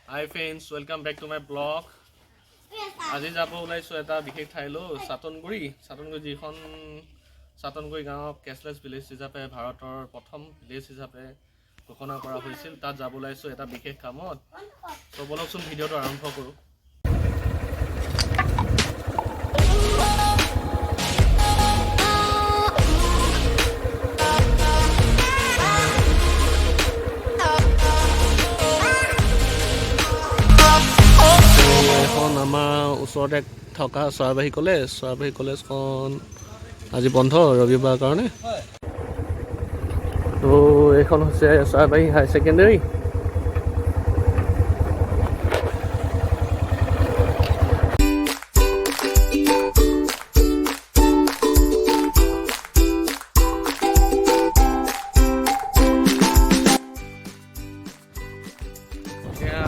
Hi friends, welcome back to my blog. আজি যাব ওলাইছো এটা বিশেষ ঠাইলৈ সাতনগুৰি যিখন সাতনগুৰি গাঁৱক কেছলেছ ভিলেজ হিচাপে ভাৰতৰ প্ৰথম ভিলেজ হিচাপে ঘোষণা কৰা হৈছিল। তাত যাব ওলাইছো এটা বিশেষ কামত। তো বলকচোন ভিডিঅ'টো আৰম্ভ কৰোঁ। আমাৰ ওচৰতে থকা চৰাইবাহী কলেজখন আজি বন্ধ ৰবিবাৰৰ কাৰণে। তো এইখন হৈছে চৰাইবাহী হাই ছেকেণ্ডেৰী।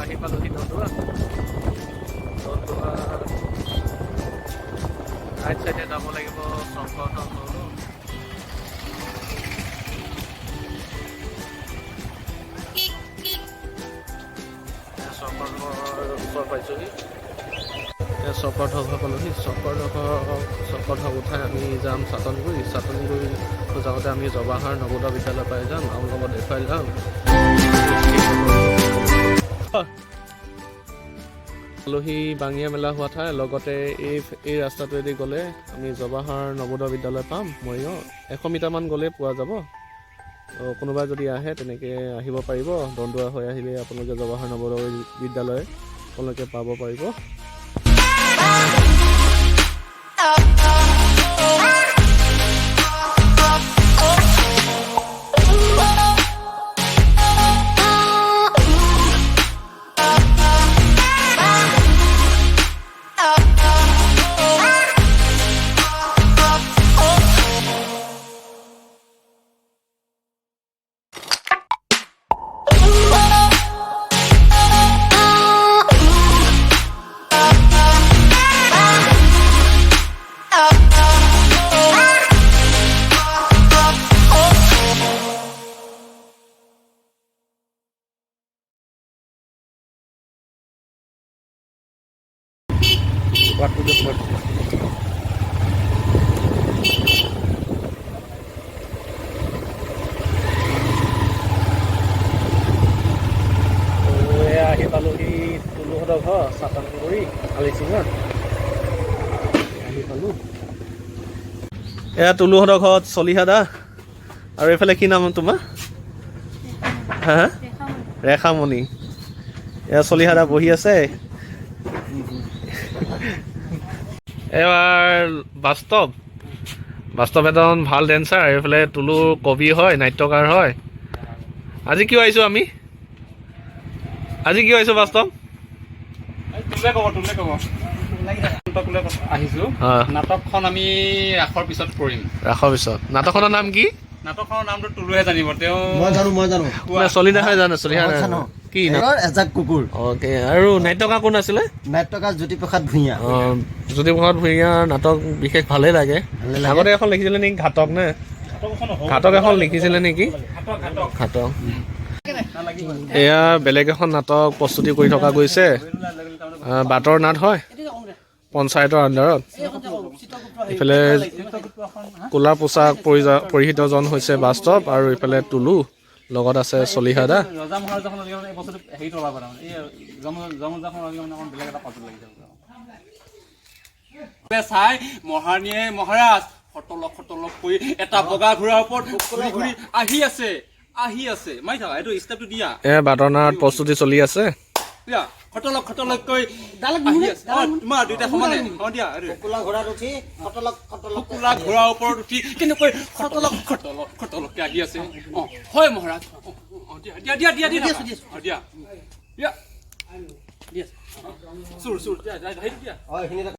আহি পালোহি নদুৱা। ৰাইট চাইডে যাব লাগিব চৰকাৰৰ ওচৰ পাইছোহি। চকৰ ঢক পালোহি। চকৰ ঢক উঠাই আমি যাম চাটনগুৰি যাওঁতে আমি জৱাহৰ নৱোদয় বিদ্যালয় পাই যাম আৰু লগত দেখুৱাই যাম আলহী বাঙিয়া মেলা হোৱা ঠাই। লগতে এই ৰাস্তাটোৱেদি গ'লে আমি জৱাহৰ নৱোদয় বিদ্যালয় পাম। মৰিগাঁও 100 মিটাৰমান গ'লে পোৱা যাব। কোনোবাই যদি আহে তেনেকৈ আহিব পাৰিব। দন্দুৱা হৈ আহিলে আপোনালোকে জৱাহৰ নৱোদয় বিদ্যালয় আপোনালোকে পাব পাৰিব। আহি পালোহি তুলুহঁতৰ ঘৰ চাটনগুৰি আলিচিঙত আহি পালোঁ। এয়া তুলুহঁতৰ ঘৰত চলিহা দা। আৰু এইফালে কি নাম তোমাৰ? হা ৰেখামণি। এয়া চলিহা দা বহি আছে। এবাৰ বাস্তৱ এজন ভাল ডেন্সাৰ। এইফালে তুলুৰ কবি হয়, নাট্যকাৰ হয়। আজি কিয় আহিছোঁ বাস্তৱ? আহিছোঁ নাটকখন আমি ৰাসৰ পিছত কৰিম। নাটকখনৰ নাম কি? নাটকখনৰ নামটো তুলুহে জানিব। তেওঁ মই জানো চলিহা জানো? চলিহা কি এজাক কুকুৰ। অ'কে। আৰু নাট্যকাৰ কোন আছিলে? নাট্যকাৰ জ্যোতিপ্ৰসাদ ভূঞা। জ্যোতিপ্ৰসাদ ভূঞাৰ নাটক বিশেষ ভালেই লাগে। আগতে এখন লিখিছিলে নেকি ঘাটক নে? ঘাটক এখন লিখিছিলে নেকি? ঘাটক। এয়া বেলেগ এখন নাটক প্ৰস্তুতি কৰি থকা গৈছে। বাটৰ নাট হয়, পঞ্চায়তৰ আণ্ডাৰত। ইফালে ক'লা পোচাক পৰিহিতজন হৈছে বাস্তৱ আৰু ইফালে তুলু, লগত আছে চলিহা দা। চাই মহানীয়ে মহাৰাজ খটলক কৰি এটা বগা ঘোঁৰাৰ ওপৰত ঘূৰি আহি আছে। মাৰি থাকা এইটো ষ্টেপটো দিয়া। বাটৰ নাট প্ৰস্তুতি চলি আছে। খটলকৈ তোমাৰ দুইটা সমানে দিয়া। ঘোঁৰাৰ ওপৰত উঠি কেনেকৈ খটলককে আহি আছে। হয় মহাৰাজ। দিয়া।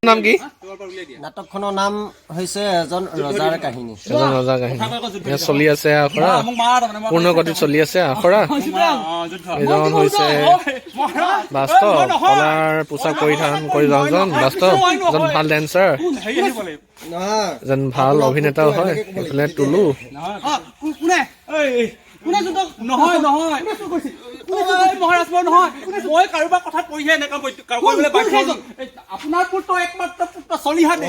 নাম কি? নাটকখনৰ নাম হৈছে এজন ৰজাৰ কাহিনী। চলি আছে আখৰা, পূৰ্ণগতিত চলি আছে আখৰা। এজন হৈছে বাস্তৱ, কলাৰ পোচাক পৰিধান কৰি যাওঁজন বাস্তৱ, এজন ভাল ডেন্সাৰ, এজন ভাল অভিনেতাও হয়। এইফালে তুলু, মহাৰাজ মই নহয় মই কাৰোবাৰ কথাত পৰিহে এনেকা কৰিবলৈ বাধ্য হ'লো। আপোনাৰ পুত্ৰ একমাত্ৰ পুত্ৰ চলিহাতে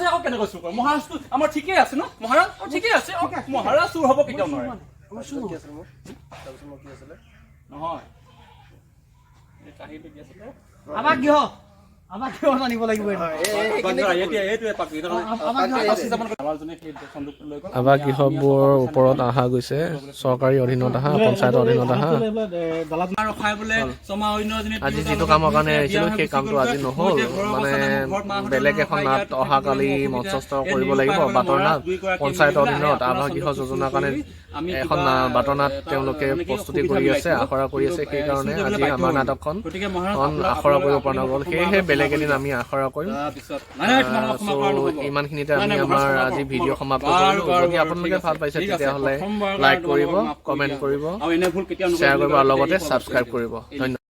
আকৌ কেনেকৈ চুৰ কৰে মহাৰাজটো আমাৰ ঠিকেই আছে ন মহাৰাজ ঠিকেই আছে মহাৰাজ চুৰ হ'ব কেতিয়াও নোৱাৰে নহয় এই কাহিনীটো কি আছিলে আমাক কিয় জানিব লাগিব আৱাসগৃহবোৰৰ ওপৰত অহা গৈছে চৰকাৰী অধীনত অহা পঞ্চায়তৰ অধীনত অহা আজি যিটো কামৰ কাৰণে আহিছিলো সেই কামটো আজি নহ'ল মানে বেলেগ এখন নাট অহাকালি মঞ্চস্থ কৰিব লাগিব বাটৰ নাট পঞ্চায়তৰ অধীনত আৱাসগৃহ যোজনাৰ কাৰণে এখন বাটৰ নাট তেওঁলোকে প্ৰস্তুতি কৰি আছে আখৰা কৰি আছে সেইকাৰণে আজি আমাৰ নাটকখন আখৰা কৰিব পৰা নগ'ল সেয়েহে বেলেগ এদিন আমি আখৰা কৰিম ইমানখিনিতে আমি আমাৰ আজি ভিডিঅ' সমাপ্ত কৰিলোঁ যদি আপোনালোকে ভাল পাইছে তেতিয়াহ'লে লাইক কৰিব কমেণ্ট কৰিব শ্বেয়াৰ কৰিব আৰু লগতে ছাবস্ক্ৰাইব কৰিব ধন্যবাদ।